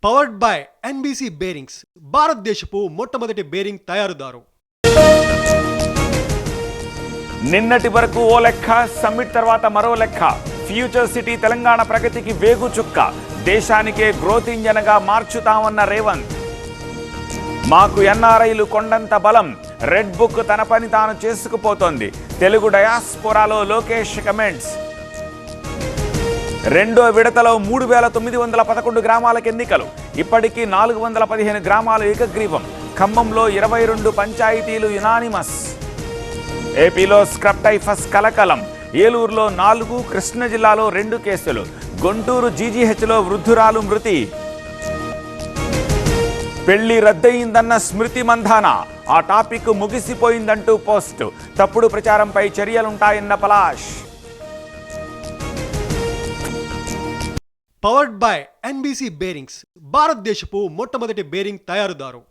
Powered by NBC bearings, భారతదేశపు మొట్టమొదటి bearing తయారుదారు. నిన్నటి వరకు ఓ లెక్క, సమ్మిట్ తర్వాత మరో లెక్క. ఫ్యూచర్ సిటీ తెలంగాణ ప్రగతికి వేగు చుక్క, దేశానికే గ్రోత్ ఇంజన్గా మార్చుతామన్న రేవంత్. మాకు ఎన్ఆర్ఐలు కొండంత బలం, రెడ్ బుక్ తన పని తాను చేసుకుపోతోంది. తెలుగు డయాస్పోరాలో లోకేష్ కమెంట్స్. రెండో విడతలో 3,911 గ్రామాలకు ఎన్నికలు. ఇప్పటికీ 415 గ్రామాలు ఏకగ్రీవం. ఖమ్మంలో 22 పంచాయతీలు యునానిమస్. ఏపీలో స్క్రబ్ టైఫస్ కలకలం. ఏలూరులో 4, కృష్ణా జిల్లాలో 2 కేసులు. గుంటూరు జీజీహెచ్లో వృద్ధురాలు మృతి. పెళ్లి రద్దయిందన్న స్మృతి మంధాన, ఆ టాపిక్ ముగిసిపోయిందంటూ పోస్ట్. తప్పుడు ప్రచారంపై చర్యలుంటాయన్న Palash. Powered by NBC bearings, భారతదేశపు మొట్టమొదటి బేరింగ్ తయారుదారు.